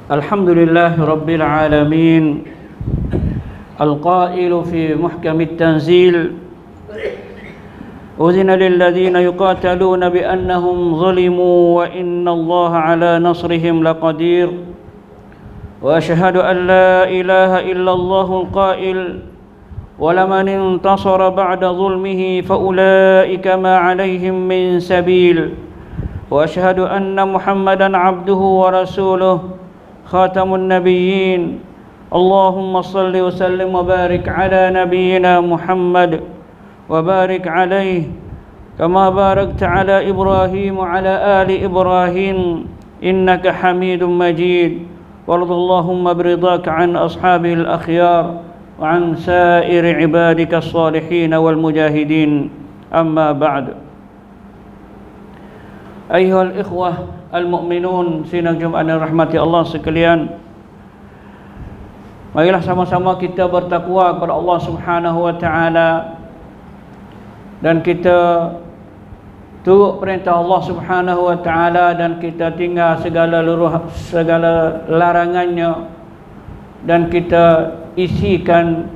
Alhamdulillahi Rabbil Alamin. Al-Qailu fi muhkamit tanzil, Uzina lilladhina yuqataluna biannahum zulimu wa inna Allaha ala nasrihim laqadir. Wa ashhadu an la ilaha illallahul qail, ولمن انتصر بعد ظلمه فأولئك ما عليهم من سبيل. وأشهد أن محمدا عبده ورسوله خاتم النبيين. اللهم صل وسلم وبارك على نبينا محمد وبارك عليه كما باركت على إبراهيم وعلى آل إبراهيم إنك حميد مجيد. وارض اللهم برضاك عن أصحابه الأخيار وعن سائر عبادك الصالحين والمجاهدين. أما بعد. أيها الإخوة المؤمنون sidang Jumaat yang rahmati Allah sekalian, marilah sama-sama kita bertakwa kepada Allah Subhanahu wa taala dan kita turut perintah Allah Subhanahu wa taala dan kita tinggal segala larangannya, dan kita isikan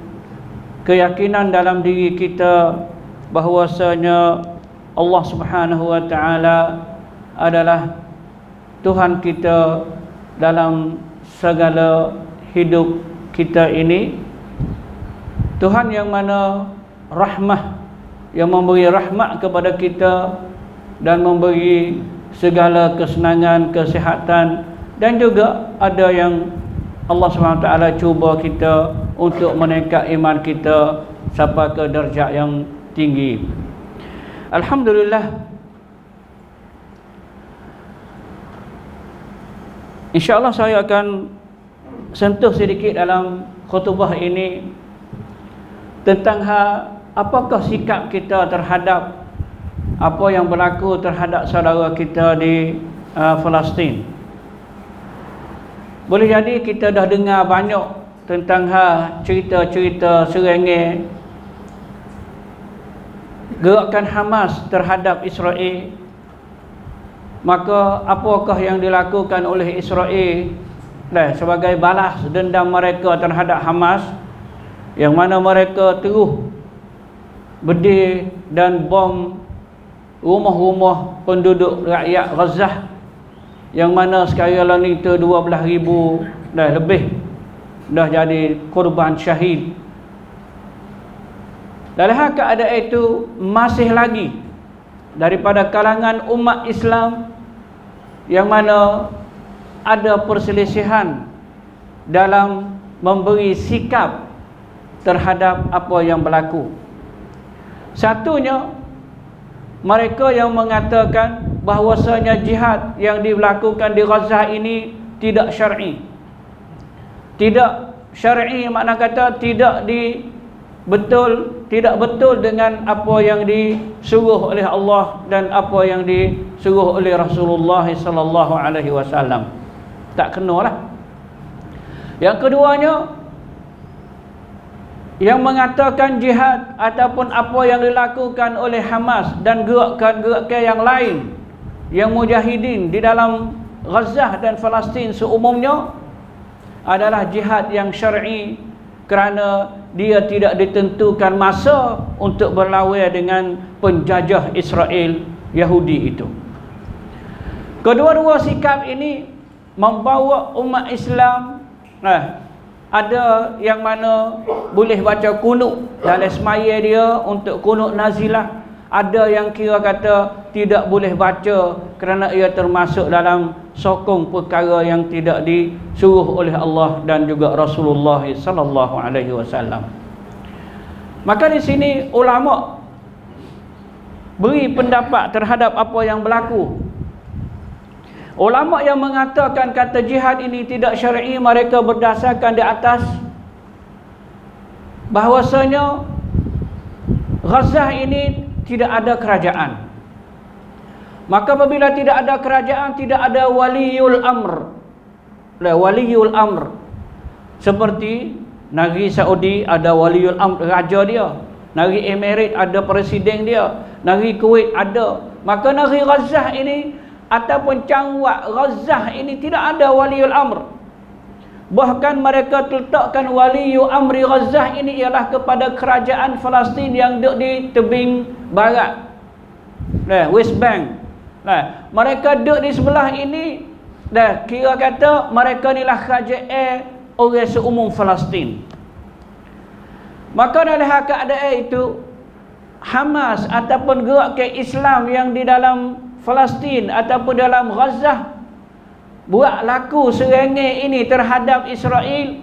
keyakinan dalam diri kita bahwasanya Allah Subhanahu wa taala adalah Tuhan kita dalam segala hidup kita ini. Tuhan yang mana rahmah, yang memberi rahmat kepada kita dan memberi segala kesenangan, kesihatan, dan juga ada yang Allah SWT cuba kita untuk meningkat iman kita sampai ke darjat yang tinggi. Alhamdulillah. InsyaAllah saya akan sentuh sedikit dalam khutbah ini tentang apakah sikap kita terhadap apa yang berlaku terhadap saudara kita di Palestin. Boleh jadi kita dah dengar banyak tentang cerita-cerita serengeh gerakan Hamas terhadap Israel. Maka apakah yang dilakukan oleh Israel sebagai balas dendam mereka terhadap Hamas, yang mana mereka terus bedil dan bom rumah-rumah penduduk rakyat Gaza, yang mana sekarang itu 12,000 lebih dah jadi korban syahid. Dalam keadaan itu masih lagi daripada kalangan umat Islam yang mana ada perselisihan dalam memberi sikap terhadap apa yang berlaku. Satunya, mereka yang mengatakan bahwasanya jihad yang dilakukan di Gaza ini tidak syar'i. Tidak syar'i makna kata tidak betul dengan apa yang disuruh oleh Allah dan apa yang disuruh oleh Rasulullah sallallahu alaihi wasallam. Tak kenalah. Yang keduanya, yang mengatakan jihad ataupun apa yang dilakukan oleh Hamas dan gerakan-gerakan yang lain, yang mujahidin di dalam Gaza dan Palestin seumumnya adalah jihad yang syar'i, kerana dia tidak ditentukan masa untuk berlawan dengan penjajah Israel Yahudi itu. Kedua-dua sikap ini membawa umat Islam ada yang mana boleh baca kunut dalam semaya dia untuk kunut nazilah. Ada yang kira kata tidak boleh baca kerana ia termasuk dalam sokong perkara yang tidak disuruh oleh Allah dan juga Rasulullah sallallahu alaihi wasallam. Maka di sini ulama beri pendapat terhadap apa yang berlaku. Ulama yang mengatakan kata jihad ini tidak syar'i, mereka berdasarkan di atas bahwasanya Gaza ini tidak ada kerajaan. Maka apabila tidak ada kerajaan, tidak ada waliul amr. Waliul amr, seperti negeri Saudi ada waliul amr, raja dia. Negeri Emirat ada presiden dia. Negeri Kuwait ada. Maka negeri Gaza ini ataupun cangwak Gaza ini tidak ada waliul amr. Bahkan mereka letakkan waliyu amri Gaza ini ialah kepada kerajaan Palestin yang duduk di tebing barat, West Bank. Mereka duduk di sebelah ini, kira kata mereka inilah kerajaan orang seumum Palestin. Maka dalam keadaan itu, Hamas ataupun gerak ke Islam yang di dalam Palestin ataupun dalam Gaza buat laku serangan ini terhadap Israel.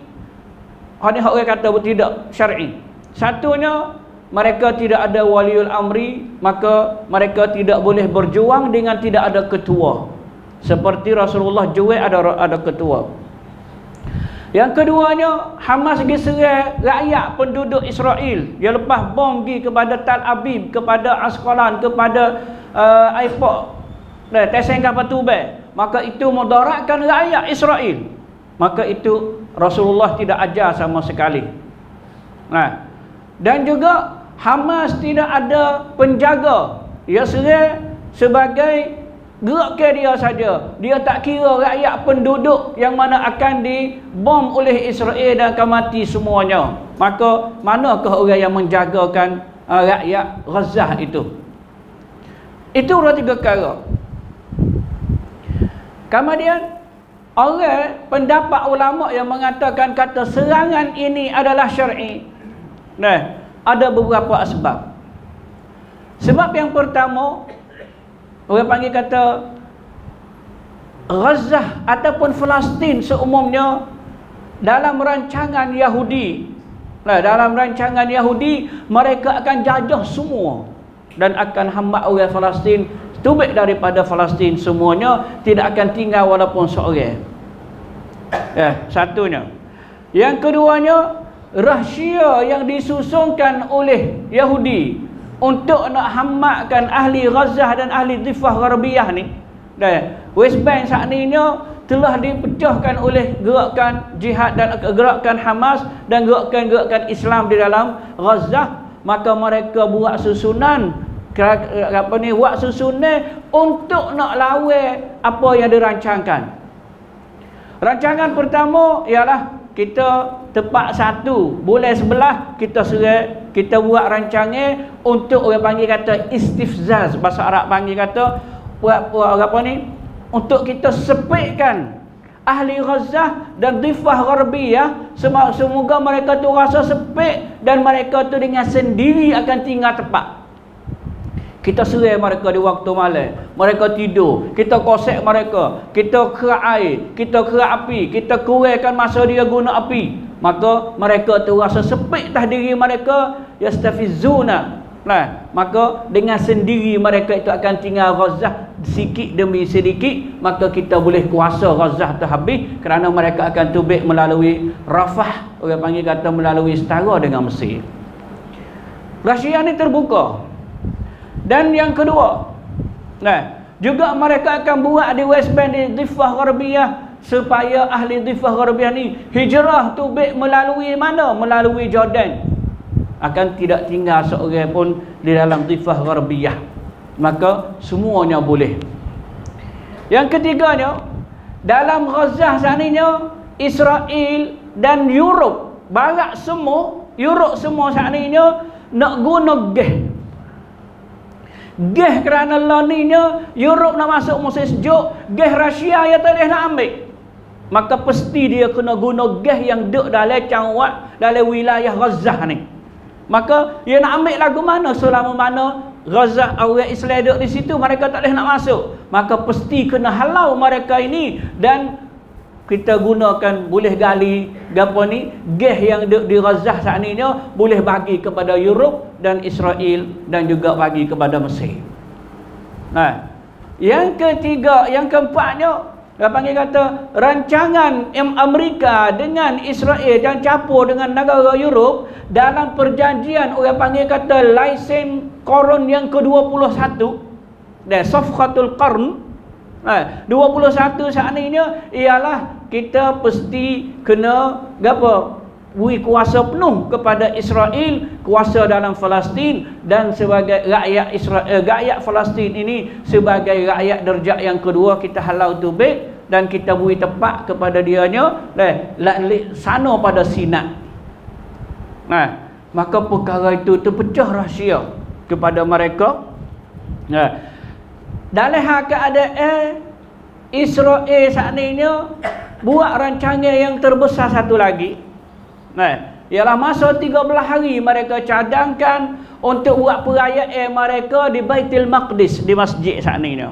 Hadis orang kata tidak syar'i. Satunya, mereka tidak ada waliul amri, maka mereka tidak boleh berjuang dengan tidak ada ketua. Seperti Rasulullah juga ada ketua. Yang keduanya, Hamas pergi serang rakyat penduduk Israel. Dia lepas bom pergi kepada Tel Aviv, kepada Asqalan, kepada airport Tesengkah Patubeh. Maka itu mudaratkan rakyat Israel. Maka itu Rasulullah tidak ajar sama sekali. Dan juga Hamas tidak ada penjaga. Dia serang sebagai gerak ke dia saja. Dia tak kira rakyat penduduk yang mana akan dibom oleh Israel dan akan mati semuanya. Maka manakah orang yang menjagakan rakyat Gaza itu? Itu dua tiga perkara. Kemudian orang pendapat ulama yang mengatakan kata serangan ini adalah syar'i. Ada beberapa sebab. Sebab yang pertama, orang panggil kata Gaza ataupun Palestin seumumnya dalam rancangan Yahudi. Dalam rancangan Yahudi, mereka akan jajah semua dan akan hamba orang Palestin, tubik daripada Palestin semuanya, tidak akan tinggal walaupun seorang. Satunya. Yang keduanya, rahsia yang disusunkan oleh Yahudi untuk nak hamakkan ahli Gaza dan ahli Dhifah Gharbiyah ni. West Bank saat ni telah dipecahkan oleh gerakan jihad dan gerakan Hamas dan gerakan-gerakan Islam di dalam Gaza. Maka mereka buat susunan buat susunan untuk nak lawan apa yang dirancangkan. Rancangan pertama ialah kita tepat satu bulan sebelah kita serang, kita buat rancangan untuk orang panggil kata istifzaz, bahasa Arab panggil kata buat apa ni, untuk kita sepitkan ahli Gaza dan Dhifah Gharbiyah. Semoga mereka tu rasa sepit dan mereka tu dengan sendiri akan tinggal tepat. Kita serang mereka di waktu malam, mereka tidur, kita kosek mereka, kita kerak air, kita kerak api, kita kurangkan masa dia guna api. Maka mereka tu rasa sepit atas diri mereka, yastafizuna. Maka dengan sendiri mereka itu akan tinggal Gaza sedikit demi sedikit. Maka kita boleh kuasa Gaza tu habis, kerana mereka akan tubik melalui Rafah, orang panggil kata melalui setara dengan Mesir. Rahsia ni terbuka. Dan yang kedua, juga mereka akan buat di West Bank, di Dhifah Gharbiyah, supaya ahli Dhifah Gharbiyah ni hijrah tubik melalui mana? Melalui Jordan. Akan tidak tinggal seorang pun di dalam Dhifah Gharbiyah. Maka semuanya boleh. Yang ketiganya, dalam Gaza saatnya Israel dan Europe, barat semua, Europe semua saatnya nak guna gas kerana laninya Europe nak masuk musim sejuk, gas Rusia yang tak boleh nak ambil. Maka pasti dia kena guna gas yang duduk dalam cangwat dalam wilayah Gaza ni. Maka dia nak ambil lagu mana selama mana Gaza orang Islam duduk di situ, mereka tak boleh nak masuk. Maka pasti kena halau mereka ini, dan kita gunakan, boleh gali gapo ni, gas yang di Gaza saat ni boleh bagi kepada Europe dan Israel dan juga bagi kepada Mesir. Yang ketiga, yang keempatnya, dia panggil kata rancangan Amerika dengan Israel dan campur dengan negara Europe dalam perjanjian orang panggil kata lisen Qarn yang ke-21 dan Safqatul Qarn. 21 saat ni ialah kita pasti kena beri kuasa penuh kepada Israel, kuasa dalam Palestin, dan sebagai rakyat Palestin ini sebagai rakyat darjah yang kedua kita halau tubik, dan kita beri tepat kepada dianya sana pada Sinai. Nah, maka perkara itu terpecah rahsia kepada mereka. Nah, dalam hal keadaan Israel saat ini buat rancangan yang terbesar satu lagi. Nah, ialah masa 13 hari mereka cadangkan untuk buat perayaan mereka di Baitul Maqdis, di masjid saat ini.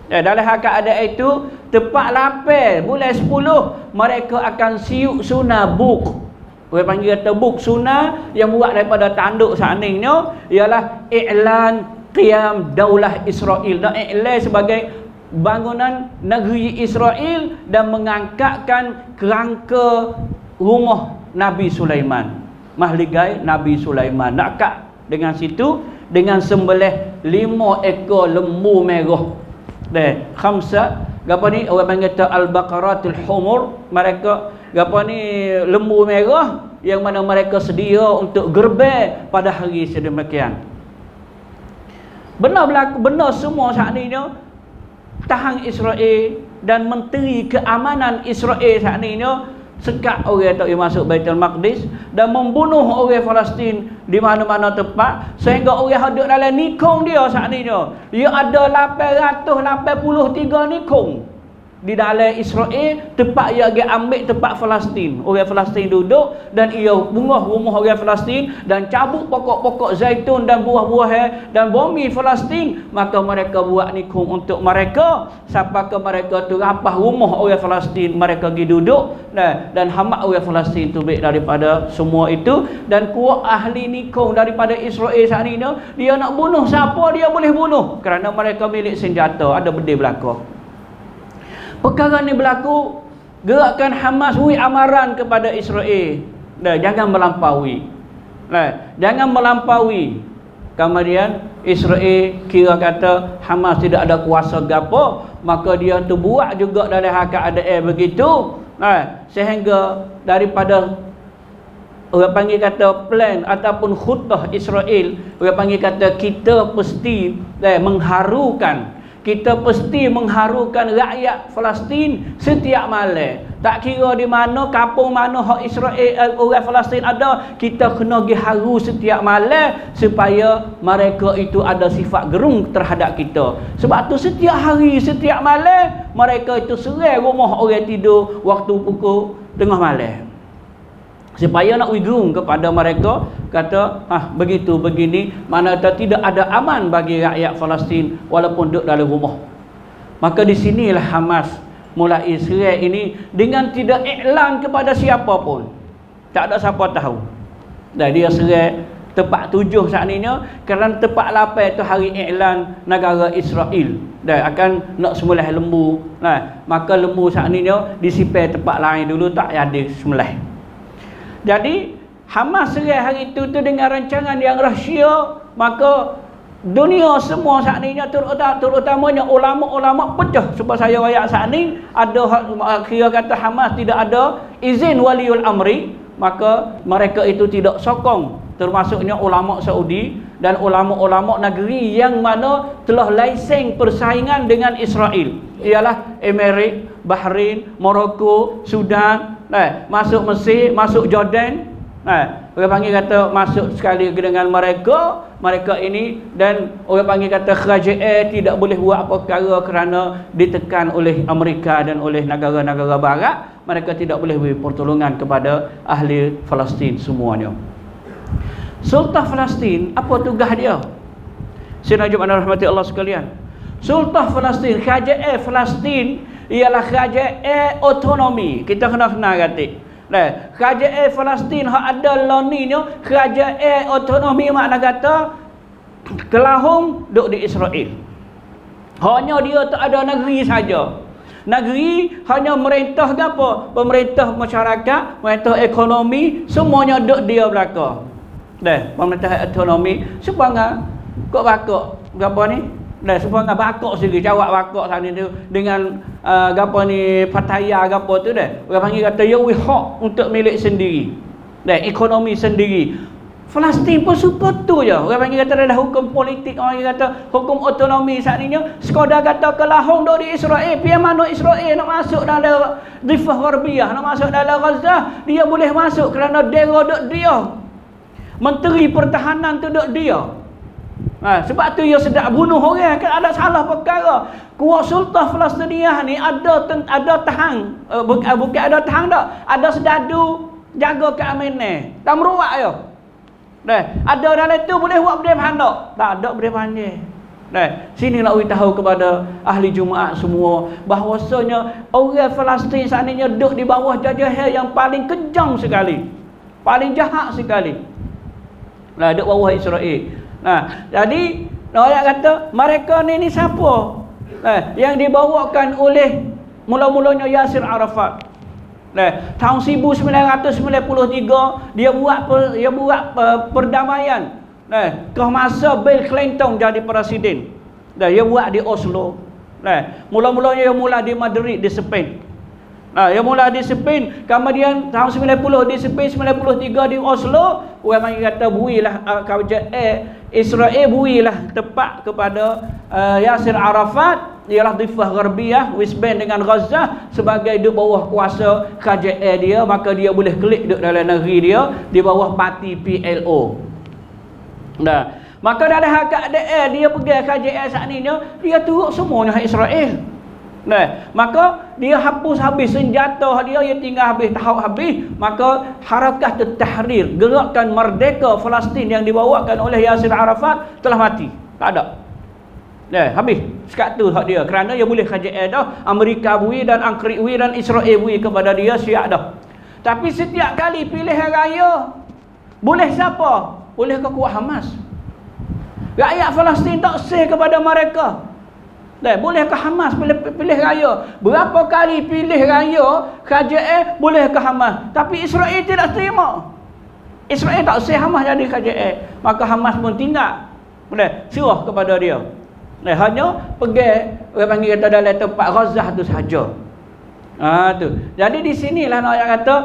Dalam hal keadaan itu, tepat 8 bulan 10 mereka akan siuk sunnah buk. Orang panggil kata buk sunnah yang buat daripada tanduk saat ini ialah I'lan Qiyam Daulah Israel. Dan I'lan sebagai bangunan negeri Israel dan mengangkatkan kerangka rumah Nabi Sulaiman, mahligai Nabi Sulaiman. Nak kat dengan situ dengan sembelih 5 ekor lembu merah. Khamsa gapo ni orang panggil kata al-baqaratul humur. Mereka gapo ni lembu merah yang mana mereka sedia untuk gerbang pada hari sedemikian. Benar berlaku, benar semua saat ini tahan Israel dan menteri keamanan Israel saat ini sekat orang tak masuk Baitul Maqdis dan membunuh orang Palestin di mana-mana tempat, sehingga orang hadut dalam nikung dia saat ini dia ada 883 nikung di dalam Israel, tempat ia ambil tempat Palestin. Orang Palestin duduk dan ia bunga rumah orang Palestin dan cabut pokok-pokok zaitun dan buah-buah dan bumi Palestin. Maka mereka buat nikung untuk mereka sampai ke mereka tu rapah rumah orang Palestin, mereka pergi duduk dan hamak orang Palestin tu baik daripada semua itu. Dan kuat ahli nikung daripada Israel saat ini, dia nak bunuh siapa dia boleh bunuh kerana mereka milik senjata. Ada benda berlaku. Perkara ni berlaku, gerakkan Hamas beri amaran kepada Israel. Jangan melampaui. Jangan melampaui. Kemudian Israel kira kata Hamas tidak ada kuasa gapo, maka dia tu buat juga dalam keadaan begitu. Sehingga daripada orang panggil kata plan ataupun khutbah Israel, orang panggil kata kita mesti mengharukan, kita pasti mengharukan rakyat Palestin setiap malam. Tak kira di mana, kampung mana hak Israel, orang Palestin ada, kita kena pergi haru setiap malam supaya mereka itu ada sifat gerung terhadap kita. Sebab tu setiap hari, setiap malam mereka itu serang rumah orang tidur waktu pukul tengah malam, supaya nak gerung kepada mereka, kata begitu begini, mana tidak ada aman bagi rakyat Palestin walaupun duduk dalam rumah. Maka di sinilah Hamas mulai serang ini dengan tidak iklan kepada siapa pun. Tak ada siapa tahu. Dan dia serang tepat 7 saat ini kerana tepat 8 itu hari iklan negara Israel dan akan nak sembelih lembu. Maka lembu saat ini disimpan tempat lain dulu, tak ada sembelih. Jadi Hamas serang hari itu dengan rancangan yang rahsia. Maka dunia semua saat ini, terutamanya ulama-ulama pecah. Sebab saya ayat saat ini ada kira kata Hamas tidak ada izin waliul amri, maka mereka itu tidak sokong, termasuknya ulama Saudi dan ulama-ulama negeri yang mana telah lesen persaingan dengan Israel, ialah Emirat, Bahrain, Morocco, Sudan, masuk Mesir, masuk Jordan. Orang panggil kata masuk sekali dengan mereka ini, dan orang panggil kata kerajaan tidak boleh buat apa perkara kerana ditekan oleh Amerika dan oleh negara-negara barat. Mereka tidak boleh beri pertolongan kepada ahli Palestin semuanya. Sultan Palestin, apa tugas dia? Saya najib anda rahmati Allah sekalian. Sultan Palestin, kerajaan Palestin ialah kerajaan otonomi. Kita kena kenal kata. Kerajaan Palestin hak ada lah ni kerajaan otonomi, makna kata kelahung duduk di Israel. Hanya dia tak ada negeri saja. Negeri hanya merintah ke apa? Pemerintah masyarakat, pemerintah ekonomi, semuanya duduk dia belakang. Pemerintah otonomi sepanjang kok bakok apa ni? Sepanjang bakok sendiri, jawab bakok sana tu dengan gapo ni fataya gapo tu dah. Orang panggil kata ya hak untuk milik sendiri. Ekonomi sendiri. Palestin pun suka tu je. Orang panggil kata ada hukum politik, orang kata hukum otonomi saat ni. Sekadar kata kelahong duk di Israel, pian mana Israel nak masuk dalam Dhifah Gharbiyah, nak masuk dalam Gaza, dia boleh masuk kerana daerah duk dia. Menteri Pertahanan tu duk dia. Sebab tu dia sedap bunuh orang, kan ada salah perkara. Kuat Sultan Palestin ni ada tahan, bukan ada tahan tak, ada sedadu jaga keamanan. Tak meruak je. Ada dalam tu boleh buat benda pandai. Tak ada benda pandai. Sini nak beritahu kepada ahli Jumaat semua bahawasanya orang Palestin saat ini duduk di bawah jajahan yang paling kejam sekali, paling jahat sekali. Duduk bawah Israel. Jadi orang kata mereka ni siapa? Yang dibawakan oleh mula-mulanya Yasir Arafat. Tahun 1993 dia buat perdamaian. Ke masa Bill Clinton jadi presiden. Dia buat di Oslo. Mula-mulanya dia mula di Madrid di Spain. Dia mula di Spain, kemudian tahun 90 di Spain, 93 di Oslo. Orang kata builah Israel builah tepat kepada Yasir Arafat, ialah Dhifah Gharbiyah, West Bank dengan Gaza sebagai di bawah kuasa KJA dia, maka dia boleh klik duduk dalam negeri dia di bawah parti PLO. Maka dalam hak KJA dia pegang KJA saat ni dia turut semuanya Israel. Maka dia hapus habis senjata dia tinggal habis tahap habis, maka Harakah Tahrir, gerakan merdeka Palestin yang dibawakan oleh Yasir Arafat telah mati. Tak ada. Habis sekat tu hak dia, kerana dia boleh KJA dah, Amerika bui dan Angkrik bui dan Israel bui kepada dia, siap dah. Tapi setiap kali pilihan raya boleh siapa? Boleh ke kuat Hamas. Rakyat Palestin tak sah kepada mereka. Boleh ke Hamas pilih raya? Berapa kali pilih raya KJA boleh ke Hamas, tapi Israel tidak terima. Israel tak sah Hamas jadi KJA, maka Hamas pun tinggal. Serah kepada dia. Hanya pergi orang panggil kata dalam tempat Gaza tu saja. Tu. Jadi di sinilah nak kata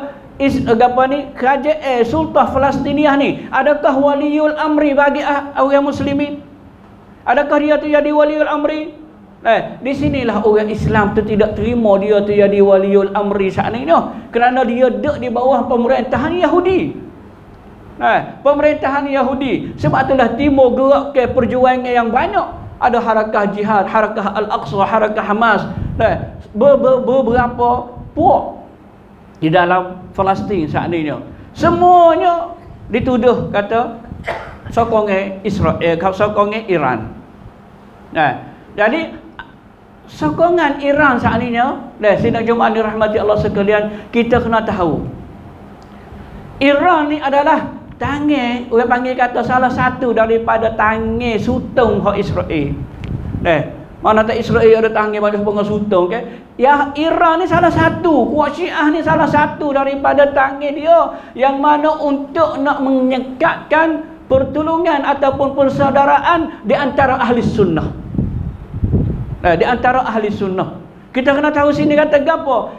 apa ni, KJA Sultan Palestin ni adakah waliul amri bagi orang muslimin? Adakah dia tu jadi waliul amri? Di sinilah orang Islam tu tidak terima dia tu jadi waliul amri saat ni, kerana dia duduk di bawah pemerintahan Yahudi. Pemerintahan Yahudi. Sebab itulah Timur gerak ke perjuangan yang banyak. Ada Harakah Jihad, Harakah Al-Aqsa, Harakah Hamas. Beberapa puak di dalam Palestin saat ni. Semuanya dituduh kata sokongan Israel, sokongan Iran. Jadi sokongan Iran saat ini, sidang Jumaat dirahmati Allah sekalian, kita kena tahu Iran ni adalah tangan, orang panggil kata salah satu daripada tangan sutong hak Israel. Mana tak Israel ada tangan pada pengen sutong ke? Ya, Iran ni salah satu, kuat Syiah ni salah satu daripada tangan dia yang mana untuk nak menyekatkan pertolongan ataupun persaudaraan di antara ahli sunnah. Di antara ahli sunnah. Kita kena tahu sini kata gapo?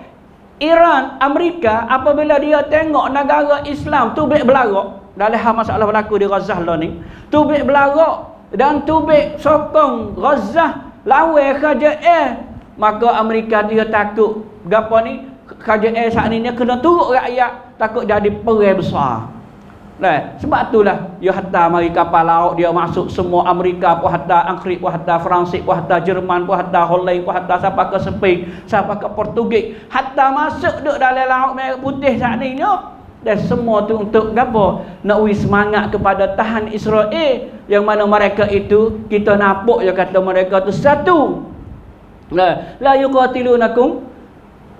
Iran, Amerika apabila dia tengok negara Islam tubik berlarak dalam masalah berlaku di Gaza lah ni, tubik berlarak dan tubik sokong Gaza lawan KJA, maka Amerika dia takut gapo ni, KJA saat ni kena turut rakyat, takut jadi perang besar. Sebab itulah dia hantar mari kapal laut, dia masuk semua Amerika pun hantar, Angkrik pun hantar, Fransik pun hantar, Jerman pun hantar, Holland pun hantar, sampai ke Spain, sampai ke Portugis, hantar masuk duk dalam laut Merah Putih saat ni. Dan semua tu untuk gapo? Nak beri semangat kepada tahan Israel, yang mana mereka itu kita nampak je kata mereka tu satu. La yuqatilunakum.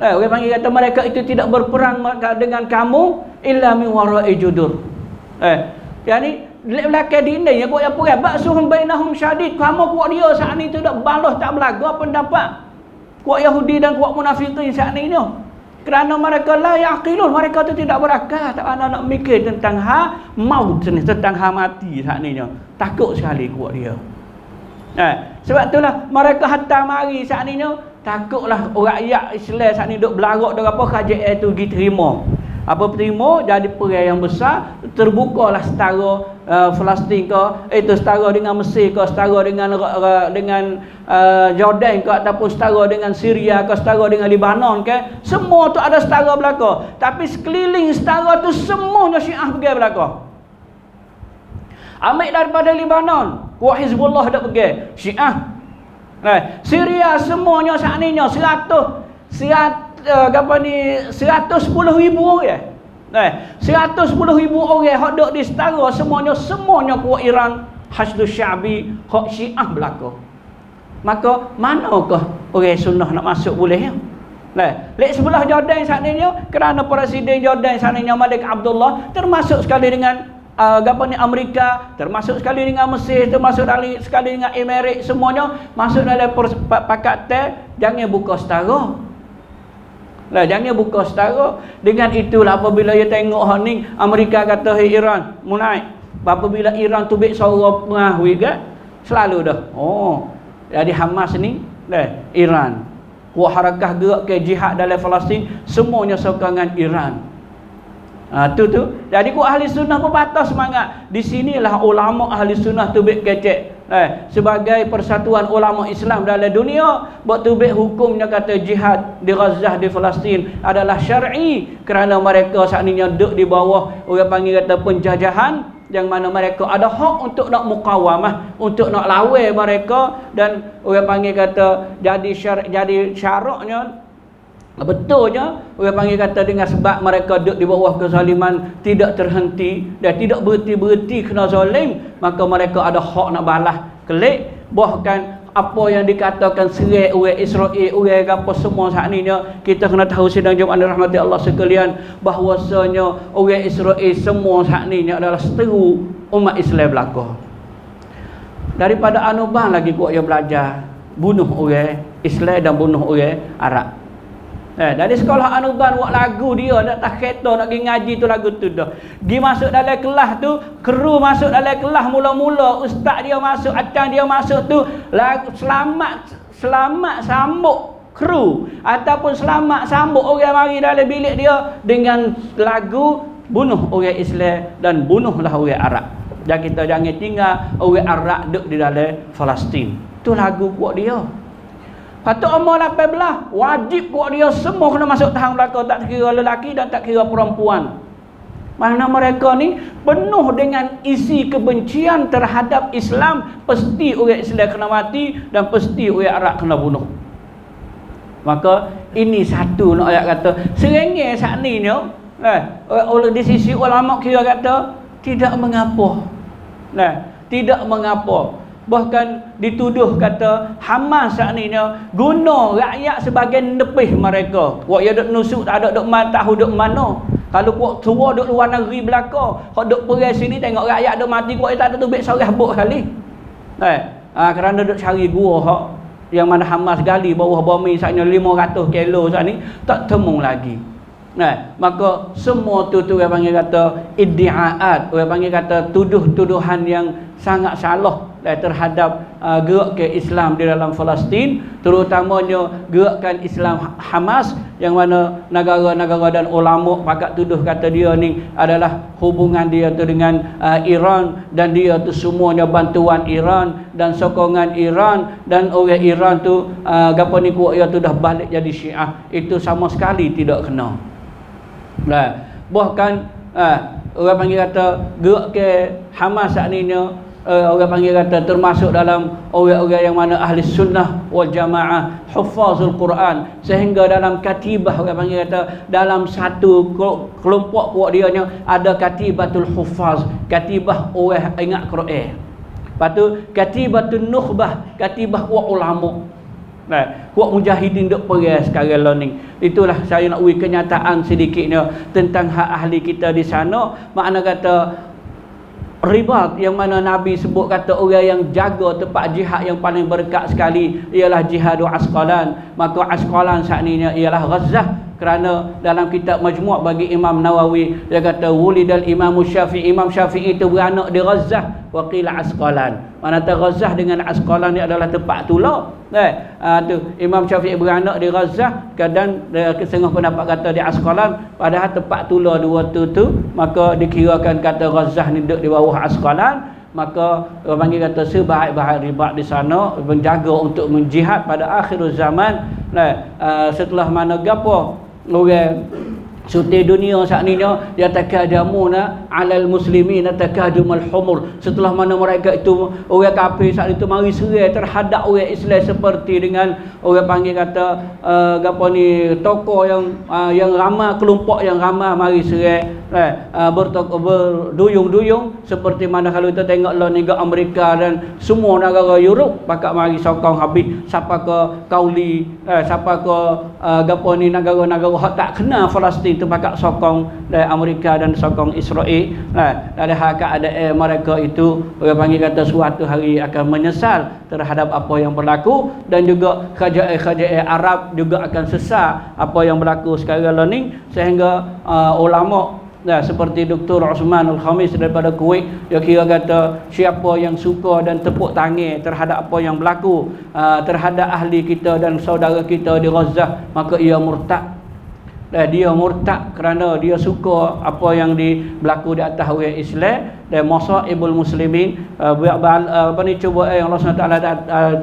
Orang panggil kata mereka itu tidak berperang dengan kamu illa min wara'i judur. Yani belakang dinding yang buat apa? Ba'suhum bainahum syadid. Kamu kuat dia saat ni tu dak balah tak belaga pendapat. Kuat Yahudi dan kuat munafikin saat ni. Kerana mereka la yaqilun, mereka tu tidak berakal, tak ada nak mikir tentang maut ni, tentang mati saat ni. Takut sekali kuat dia. Sebab itulah mereka hantar mari saat ni, takutlah rakyat Islam saat ni duk belarak dengan apa KJA tu pergi terima. Apa timur jadi perang yang besar, terbukalah setara Palestin ke, itu setara dengan Mesir ke, setara dengan Jordan ke, ataupun setara dengan Syria ke, setara dengan Lebanon ke, semua tu ada setara belaka. Tapi sekeliling setara tu semuanya Syiah pergi belaka. Ambil daripada Lebanon, kuat Hizbullah dak pergi, Syiah. Syria semuanya sakninya 110,000 orang. 110,000 orang hak duk di setara semuanya kuat Iran, Hasdus Syabi, hak Syiah belaka. Maka manakah orang sunnah nak masuk boleh ya? Lek sebelah Jordan sakninya, kerana Presiden Jordan sakninya Malik Abdullah termasuk sekali dengan Amerika, termasuk sekali dengan Mesir, termasuk sekali dengan Emirat, semuanya masuk dalam pakatan. Jangan buka setara. Jangan buka setara. Dengan itulah apabila dia tengok hak ni, Amerika kata hey Iran mu naik. Apabila Iran tu bek suara pengahui kan, selalu dah. Jadi Hamas ni Iran. Kuat harakah gerak ke jihad dalam Palestin, semuanya sokongan Iran. Tu. Jadi ku ahli sunnah pun patah semangat. Di sinilah ulama ahli sunnah tu bek kecek. Sebagai persatuan ulama Islam dalam dunia, buat tu bek hukumnya kata jihad di Gaza, di Palestin adalah syar'i, kerana mereka sakninya duduk di bawah orang panggil kata penjajahan, yang mana mereka ada hak untuk nak mukawamah, untuk nak lawan mereka, dan orang panggil kata jadi syaraknya betulnya orang panggil kata dengan sebab mereka duduk di bawah kezaliman tidak terhenti dan tidak berhenti-berhenti kena zalim, maka mereka ada hak nak balas kelik. Bahkan apa yang dikatakan serai orang Israel, orang apa semua saat ni, kita kena tahu sidang Jumaat rahmati Allah sekalian, bahwasanya orang Israel semua saat ni adalah seteru umat Islam belaka. Daripada Anubah lagi kuat yang belajar bunuh orang Islam dan bunuh orang Arab. Dari sekolah Anuban buat lagu dia nak tak kereta nak pergi ngaji tu lagu tu dah. Pergi masuk dalam kelas tu, kru masuk dalam kelas mula-mula, ustaz dia masuk, acang dia masuk tu, lagu selamat sambut kru ataupun selamat sambut orang mari dalam bilik dia dengan lagu bunuh orang Islam dan bunuhlah orang Arab. Dan kita jangan tinggal orang Arab duduk di dalam Palestin. Tu lagu buat dia. Patut umur 18, wajib buat dia semua kena masuk tahan belaka, tak kira lelaki dan tak kira perempuan. Mana mereka ni penuh dengan isi kebencian terhadap Islam, pasti orang Islam kena mati dan pasti orang Arab kena bunuh. Maka ini satu nak ayat kata serengnya saat ni oleh di sisi ulama kira kata tidak mengapa. Tidak mengapa. Bahkan dituduh kata Hamas saat ni guna rakyat sebagai nepih mereka. Wak ya duk nusuk tak ada duk tahu duk mana. Kalau kuat tua duk luar negeri belaka, hok duk pergi sini tengok rakyat duk mati, kuat tak ada tu bek sorah buk kali. Kerana duk cari gua hok yang mana Hamas gali bawah bumi saknya 500 kilo saat ni tak temu lagi. Maka semua tu orang panggil kata iddiaat, orang panggil kata tuduh-tuduhan yang sangat salah terhadap gerakan Islam di dalam Palestin, terutamanya gerakan Islam Hamas, yang mana negara-negara dan ulama pakat tuduh kata dia ni adalah hubungan dia tu dengan Iran, dan dia tu semuanya bantuan Iran dan sokongan Iran, dan orang Iran tu gapo ni kuat dia tu dah balik jadi Syiah. Itu sama sekali tidak kena. Bahkan orang panggil kata gerak ke Hamas saat ni orang panggil kata termasuk dalam orang-orang yang mana ahli sunnah wal jamaah, hufazul Quran, sehingga dalam katibah orang panggil kata dalam satu kelompok kuat dia ada katibatul hufaz, katibah orang ingat Quran. Lepas tu katibatun nukhbah, katibah kuat ulama. Kuat mujahidin duk pergi sekarang lah ni. Itulah saya nak beri kenyataan sedikitnya tentang hak ahli kita di sana. Makna kata ribat yang mana Nabi sebut kata orang yang jaga tempat jihad yang paling berkat sekali ialah jihadu Asqalan. Maka Asqalan saat ni ialah Gaza, kerana dalam kitab Majmu' bagi Imam Nawawi dia kata wulidal Imam Syafi'i, Imam Syafi'i itu beranak di Gazzah wa qila Asqalan. Mana Gazzah dengan Asqalan ni adalah tempat tulah. Tu Imam Syafi'i beranak di Gazzah, kadang setengah pendapat kata di Asqalan, padahal tempat tulah dua tu maka dikirakan kata Gazzah ni duduk di bawah Asqalan. Maka orang panggil kata sebaik-baik ribat di sana menjaga untuk menjihad pada akhir zaman. Setelah mana gapo orang Suti dunia saat ni dia takadamuna alal muslimin takadumul humur. Setelah mana mereka itu orang kafir saat itu mari serai terhadap orang Islam seperti dengan orang panggil kata gapo ni tokoh yang ramai, kelompok yang ramai mari serai berduyung-duyung, seperti mana kalau kita tengok negara Amerika dan semua negara Europe pakak mari sokong habis siapa ke Kauli, siapa ke gapo ni negara-negara hak tak kenal Palestin itu pakak sokong dari Amerika dan sokong Israel. Dari hak keadaan mereka itu orang panggil kata suatu hari akan menyesal terhadap apa yang berlaku, dan juga kerajaan Arab juga akan sesal apa yang berlaku sekarang ni, sehingga ulama seperti Dr. Osman Al-Khamis daripada Kuwait, dia kira kata siapa yang suka dan tepuk tangan terhadap apa yang berlaku terhadap ahli kita dan saudara kita di Gazzah, maka ia murtad. Dia murtad kerana dia suka apa yang berlaku di atas orang Islam dan masaibul muslimin, cuba yang Allah SWT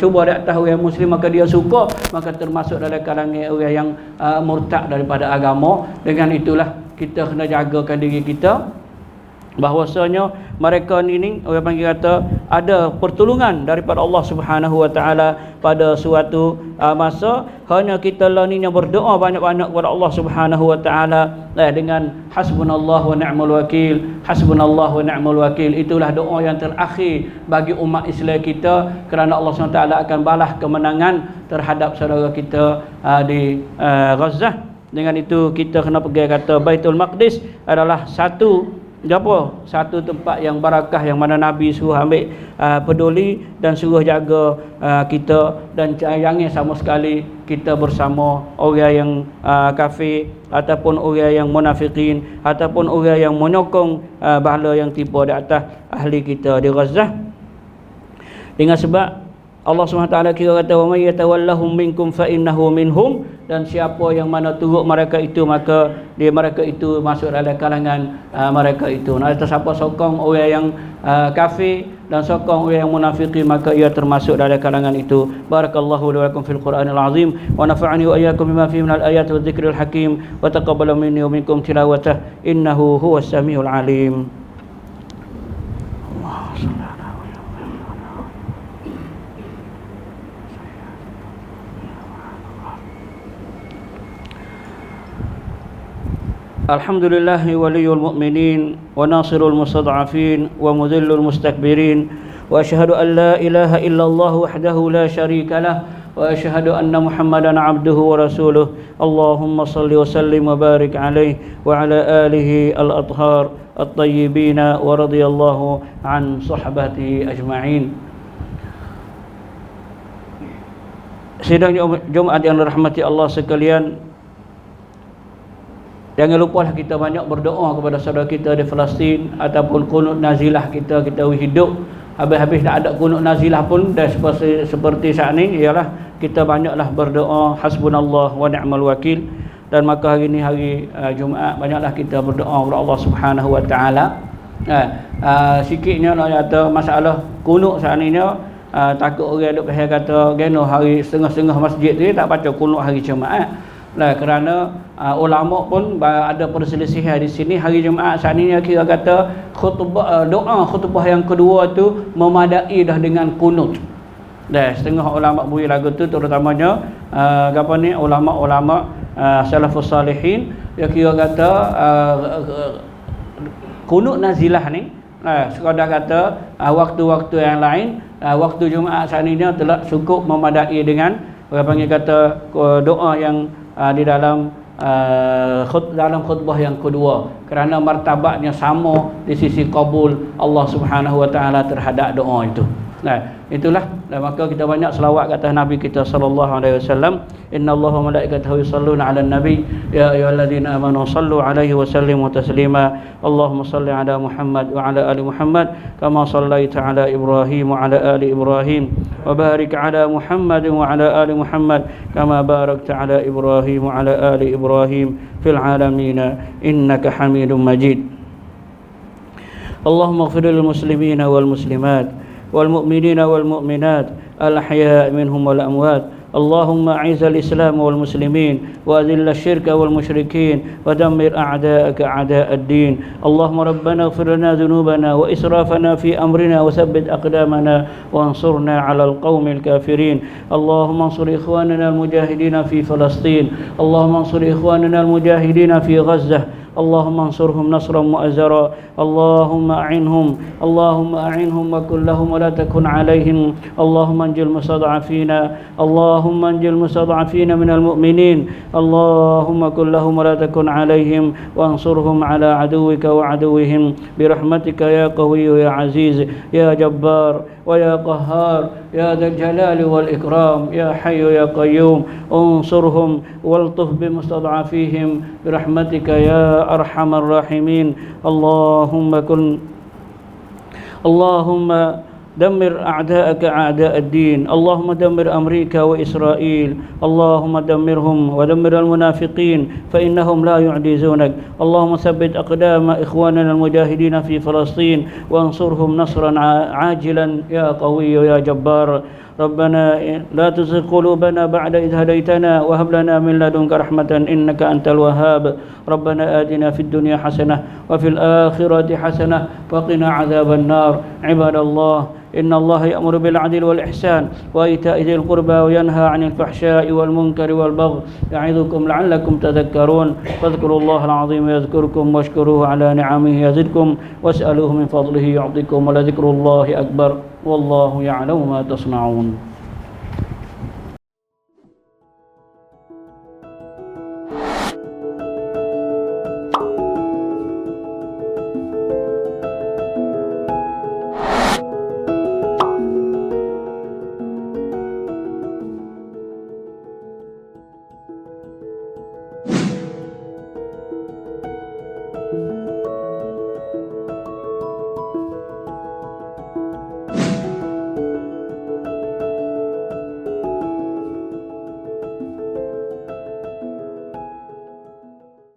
cuba di atas orang muslim, maka dia suka, maka termasuk dalam kalangan orang yang murtad daripada agama. Dengan itulah kita kena jagakan diri kita bahwasanya mereka ni orang panggil kata ada pertolongan daripada Allah Subhanahu wa taala pada suatu masa. Hanya kita lah ni yang berdoa banyak-banyak kepada Allah Subhanahu wa taala dengan hasbunallahu wa ni'mal wakil, hasbunallahu wa ni'mal wakil. Itulah doa yang terakhir bagi umat Islam kita, kerana Allah SWT akan balas kemenangan terhadap saudara kita di Gazzah. Dengan itu kita kena pergi kata Baitul Maqdis adalah satu tempat yang barakah, yang mana Nabi suruh ambil peduli dan suruh jaga kita, dan jangan sama sekali kita bersama orang yang kafir ataupun orang yang munafikin ataupun orang yang menyokong bala yang tipu di atas ahli kita di Gazzah. Dengan sebab Allah SWT kira kata wa may yatawallahum minkum fa innahu minhum, dan siapa yang mana turut mereka itu maka mereka itu masuk dalam kalangan mereka itu. Nah, siapa sokong orang yang kafir dan sokong orang yang munafiqin, maka ia termasuk dalam kalangan itu. Barakallahu wa lakum fil Qur'anil azim wa nafa'ani wa iyyakum bima fihi minal ayati wadh dhikril hakim wa taqabbala minni wa minkum tilawatah innahu huwas samiul alim. Alhamdulillahi waliyul mu'minin wa nasirul mustad'afin wa mudhillul mustakbirin wa asyhadu an la ilaha illallah wahdahu la syarika lah wa asyhadu anna Muhammadan abduhu wa rasuluh. Allahumma salli wa sallim wa barik alaihi wa ala alihi al-athhar at-tayyibin wa radiyallahu an sahabatihi ajma'in. Sidang Jumaat yang dirahmati Allah sekalian, jangan lupalah kita banyak berdoa kepada saudara kita di Palestin, ataupun kunut nazilah kita hidup. Habis-habis tak ada kunut nazilah pun, dan seperti saat ini ialah kita banyaklah berdoa hasbunallah wa ni'mal wakil. Dan maka hari ini hari Jumaat, banyaklah kita berdoa kepada Allah Subhanahu wa taala. Sikitnya nak kata masalah kunut saat ini, takut orang duk kata geno hari setengah-setengah masjid tu tak baca kunut hari Jumaat. Kerana ulama pun ada perselisihan di sini. Hari Jumaat saat ini kira kata khutbah yang kedua tu memadai dah dengan kunut. Setengah ulama beri lagu tu, terutamanya ulama-ulama salafus salihin, dia kira kata kunut nazilah ni sekadar kata waktu-waktu yang lain, waktu Jumaat saat ini telah cukup memadai dengan orang panggil kata doa yang di dalam khutbah yang kedua, kerana martabatnya sama di sisi kabul Allah Subhanahu wa taala terhadap doa itu. Nah, itulah. Dan maka kita banyak selawat ke atas Nabi kita sallallahu alaihi wasallam. Innallaha wa malaikatahu yusalluna 'alan nabi ya ayyuhalladzina amanu sallu 'alaihi wa sallimu taslima. Allahumma salli 'ala Muhammad wa 'ala ali Muhammad kama sallaita 'ala Ibrahim wa 'ala ali Ibrahim wa barik 'ala Muhammad wa 'ala ali Muhammad kama barakta 'ala Ibrahim wa 'ala ali Ibrahim fil 'alamin innaka Hamidum Majid. Allahumma ighfir lil muslimina wal muslimat والمؤمنين والمؤمنات الأحياء منهم والأموات. اللهم أعز الإسلام والمسلمين وأذل الشرك والمشركين ودمر أعداءك أعداء الدين. اللهم ربنا اغفر لنا ذنوبنا وإسرافنا في أمرنا وثبت أقدامنا وانصرنا على القوم الكافرين. اللهم انصر إخواننا المجاهدين في فلسطين. اللهم انصر إخواننا المجاهدين في غزة. اللهم انصرهم نصرا مؤزرا. اللهم أعنهم وكن لهم ولا تكن عليهم. اللهم انجل المستضعفين. اللهم انجل المستضعفين من المؤمنين. اللهم كن لهم ولا تكن عليهم وانصرهم على عدوك وعدوهم برحمتك يا قوي يا عزيز يا جبار ويا قهار يا ذا الجلال والإكرام يا حي يا قيوم. انصرهم والطف بمستضعفيهم برحمتك يا أرحم الراحمين. اللهم دمر أعداءك أعداء الدين. اللهم دمر أمريكا وإسرائيل. اللهم دمرهم ودمر المنافقين فإنهم لا يعجزونك. اللهم ثبت أقدام إخواننا المجاهدين في فلسطين وانصرهم نصرا عاجلا يا قوي يا جبار. ربنا لا تزغ قلوبنا بعد إذ هديتنا وهب لنا من لدنك رحمة إنك أنت الوهاب. ربنا آتنا في الدنيا حسنة وفي الآخرة حسنة وقنا عذاب النار. عباد الله إن الله يأمر بالعدل والإحسان وإيتاء ذي القربى وينهى عن الفحشاء والمنكر والبغي يعظكم لعلكم تذكرون. فاذكروا الله العظيم يذكركم واشكروه على نعمه يزدكم واسألوه من فضله يعطيكم ولذكر الله أكبر والله يعلم ما تصنعون.